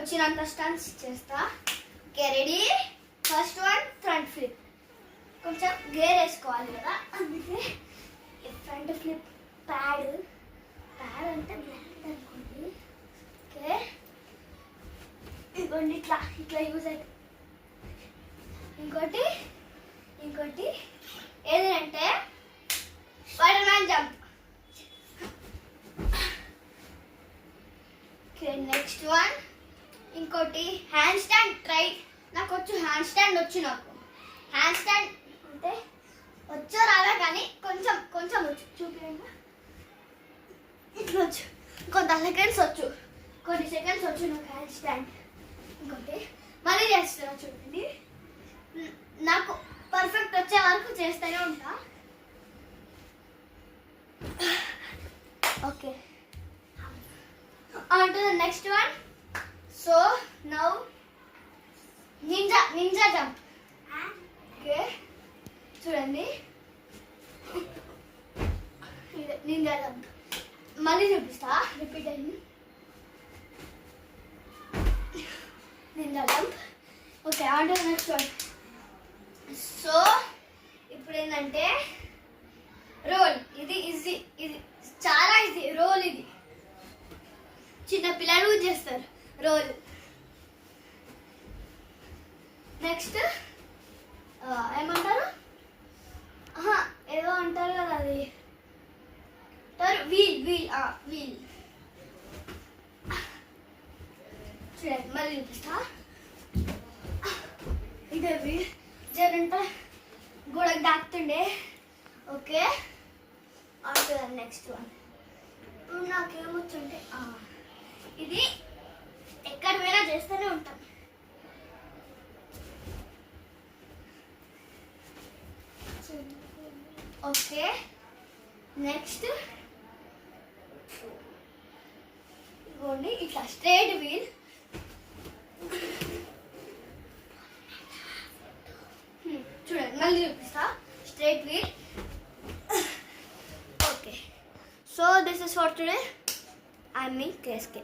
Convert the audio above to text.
వచ్చినంత స్టన్స్ చేస్తా. Okay ready. First one front flip. కొంచెం గేర్ వేసుకోవాలి కదా, అందుకే ఫ్రంట్ ఫ్లిప్ ప్యాడ్ అంటే బ్లాక్ అనుకోండి. ఓకే ఇదిగోండి ఇట్లా యూజ్ అవుతుంది. ఇంకోటి ఏదంటే spider man jump. Okay next one ఇంకోటి హ్యాండ్ స్టాండ్ ట్రై. నాకు హ్యాండ్ స్టాండ్ వచ్చు. నాకు హ్యాండ్ స్టాండ్ అంటే వచ్చో రాదా కానీ కొంచెం వచ్చు. చూపించండి. ఇట్లా వచ్చు. కొన్ని సెకండ్స్ వచ్చు నాకు హ్యాండ్ స్టాండ్. ఇంకోటి మళ్ళీ చేస్తున్నా చూడండి. నాకు పర్ఫెక్ట్ వచ్చే వరకు చేస్తూనే ఉంటా. Okay on to the next one. So now ninja jump. Okay చూడండి, నింజా జంప్ మళ్ళీ చూపిస్తా. రిపీట్ అయింది ninja jump. Okay on to the next one. So ఇప్పుడు ఏంటంటే రోల్. ఇది చాలా ఈజీ రోల్. ఇది చిన్న పిల్లలు చేస్తారు రోల్. నెక్స్ట్ ఏమంటారు, ఏదో అంటారు కదా, అది వీల్. చూడండి మళ్ళీ చూపిస్తా. ఇదే వీల్. జరంటే గోడకు దాక్తుండే. Okay on next one. ఇప్పుడు నాకేమొచ్చుంటే ఇది ఎక్కడ పోయినా చేస్తూనే ఉంటాం. ఓకే నెక్స్ట్ ఇదిగోండి ఇట్లా స్ట్రైట్ వీల్. చూడండి మళ్ళీ చూపిస్తా. Straight wheel. Okay so this is for today. I'm me, KSK.